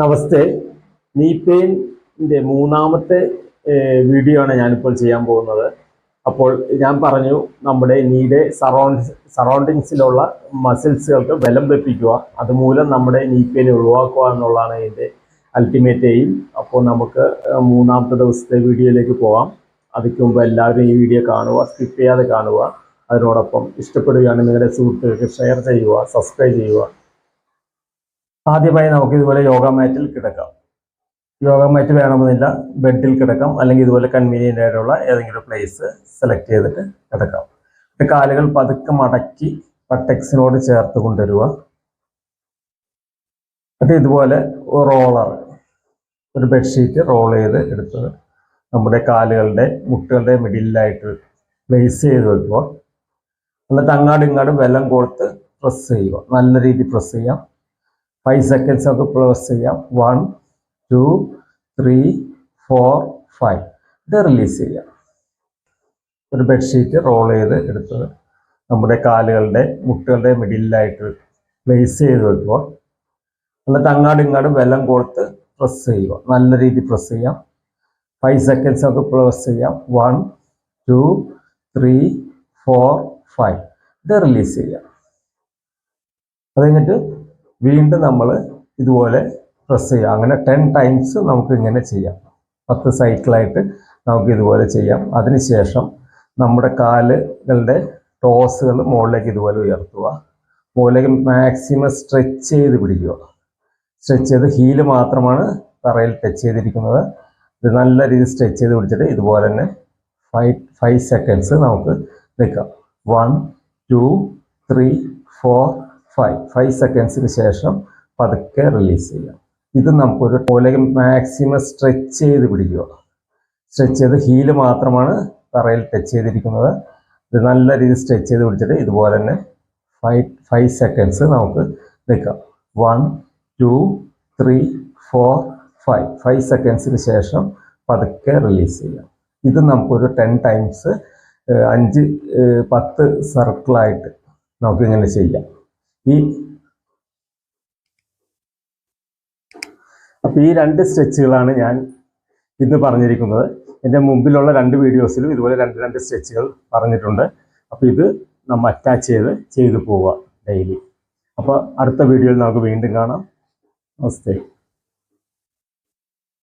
നമസ്തേ. നീ പെയിൻ്റെ മൂന്നാമത്തെ വീഡിയോ ആണ് ഞാനിപ്പോൾ ചെയ്യാൻ പോകുന്നത്. അപ്പോൾ ഞാൻ പറഞ്ഞു നമ്മുടെ നീയുടെ സറൗണ്ടിങ്സിലുള്ള മസിൽസുകൾക്ക് ബലം വെപ്പിക്കുക, അതുമൂലം നമ്മുടെ നീ പെയിൻ ഒഴിവാക്കുക എന്നുള്ളതാണ് ഇതിൻ്റെ അൾട്ടിമേറ്റ് എയിം. അപ്പോൾ നമുക്ക് മൂന്നാമത്തെ ദിവസത്തെ വീഡിയോയിലേക്ക് പോകാം. അതിക്ക് മുമ്പ് എല്ലാവരും ഈ വീഡിയോ കാണുക, സ്കിപ്പ് ചെയ്യാതെ കാണുക. അതിനോടൊപ്പം ഇഷ്ടപ്പെടുകയാണെങ്കിൽ നിങ്ങളുടെ സുഹൃത്തുക്കൾക്ക് ഷെയർ ചെയ്യുക, സബ്സ്ക്രൈബ് ചെയ്യുക. ആദ്യമായി നമുക്ക് ഇതുപോലെ യോഗ മാറ്റിൽ കിടക്കാം. യോഗ മാറ്റ് വേണമെന്നില്ല, ബെഡിൽ കിടക്കാം, അല്ലെങ്കിൽ ഇതുപോലെ കൺവീനിയൻ്റ് ആയിട്ടുള്ള ഏതെങ്കിലും പ്ലേസ് സെലക്ട് ചെയ്തിട്ട് കിടക്കാം. കാലുകൾ പതുക്കെ മടക്കി പട്ടെക്സിനോട് ചേർത്ത് കൊണ്ടുവരിക. എന്നിട്ട് ഇതുപോലെ റോളർ, ഒരു ബെഡ്ഷീറ്റ് റോൾ ചെയ്ത് എടുത്തത് നമ്മുടെ കാലുകളുടെ മുട്ടുകളുടെ മിഡിലായിട്ട് പ്ലേസ് ചെയ്ത് വെക്കുക. എന്നിട്ട് അങ്ങാടും ഇങ്ങാടും ബലം കൊടുത്ത് പ്രസ് ചെയ്യുക. നല്ല രീതിയിൽ പ്രസ് ചെയ്യാം. 5 seconds ഒക്കെ പ്രസ് ചെയ്യാം. 1 2 3 4 5. ഇത് റിലീസ് ചെയ്യാം. ഒരു ബെഡ്ഷീറ്റ് റോൾ ചെയ്ത് എടുത്തത് നമ്മുടെ കാലുകളുടെ മുട്ടുകളുടെ മിഡിലായിട്ട് പ്ലേസ് ചെയ്ത് വെക്കുക. എന്നിട്ട് അങ്ങാടും ഇങ്ങാടും ബലം കൊടുത്ത് പ്രസ് ചെയ്യുക. നല്ല രീതിയിൽ പ്രസ് ചെയ്യാം. 5 seconds ഒക്കെ പ്രസ് ചെയ്യാം. 1 2 3 4 5. ഇത് റിലീസ് ചെയ്യാം. അത് കഴിഞ്ഞിട്ട് വീണ്ടും നമ്മൾ ഇതുപോലെ പ്രസ് ചെയ്യുക. അങ്ങനെ 10 times നമുക്ക് ഇങ്ങനെ ചെയ്യാം. 10 സൈക്കിളായിട്ട് നമുക്ക് ഇതുപോലെ ചെയ്യാം. അതിനുശേഷം നമ്മുടെ കാലുകളുടെ ടോസുകൾ മുകളിലേക്ക് ഇതുപോലെ ഉയർത്തുക. മുകളിലേക്ക് മാക്സിമം സ്ട്രെച്ച് ചെയ്ത് പിടിക്കുക. സ്ട്രെച്ച് ചെയ്ത് ഹീല് മാത്രമാണ് തറയിൽ ടച്ച് ചെയ്തിരിക്കുന്നത്. ഇത് നല്ല രീതിയിൽ സ്ട്രെച്ച് ചെയ്ത് പിടിച്ചിട്ട് ഇതുപോലെ തന്നെ 5 seconds നമുക്ക് നിൽക്കാം. 1 2 3 4 5 സെക്കൻഡ്സിന് ശേഷം പതുക്കെ റിലീസ് ചെയ്യാം. ഇത് നമുക്കൊരു പോലെ മാക്സിമം സ്ട്രെച്ച് ചെയ്ത് പിടിക്കുക. സ്ട്രെച്ച് ചെയ്ത് ഹീല് മാത്രമാണ് തറയിൽ ടച്ച് ചെയ്തിരിക്കുന്നത്. ഇത് നല്ല രീതിയിൽ സ്ട്രെച്ച് ചെയ്ത് പിടിച്ചിട്ട് ഇതുപോലെ തന്നെ 5 seconds നമുക്ക് നിൽക്കാം. 1 2 3 4 5 സെക്കൻഡ്സിന് ശേഷം പതുക്കെ റിലീസ് ചെയ്യാം. ഇത് നമുക്കൊരു 10 times 10 സർക്കിളായിട്ട് നമുക്കിങ്ങനെ ചെയ്യാം. അപ്പോൾ ഈ 2 സ്ട്രെച്ചുകളാണ് ഞാൻ ഇന്ന് പറഞ്ഞിരിക്കുന്നത്. എൻ്റെ മുമ്പിലുള്ള 2 വീഡിയോസിലും ഇതുപോലെ 2 സ്ട്രെച്ചുകൾ പറഞ്ഞിട്ടുണ്ട്. അപ്പോൾ ഇത് നമ്മൾ അറ്റാച്ച് ചെയ്ത് പോവുക ഡെയിലി. അപ്പോൾ അടുത്ത വീഡിയോയിൽ നമുക്ക് വീണ്ടും കാണാം. നമസ്തേ.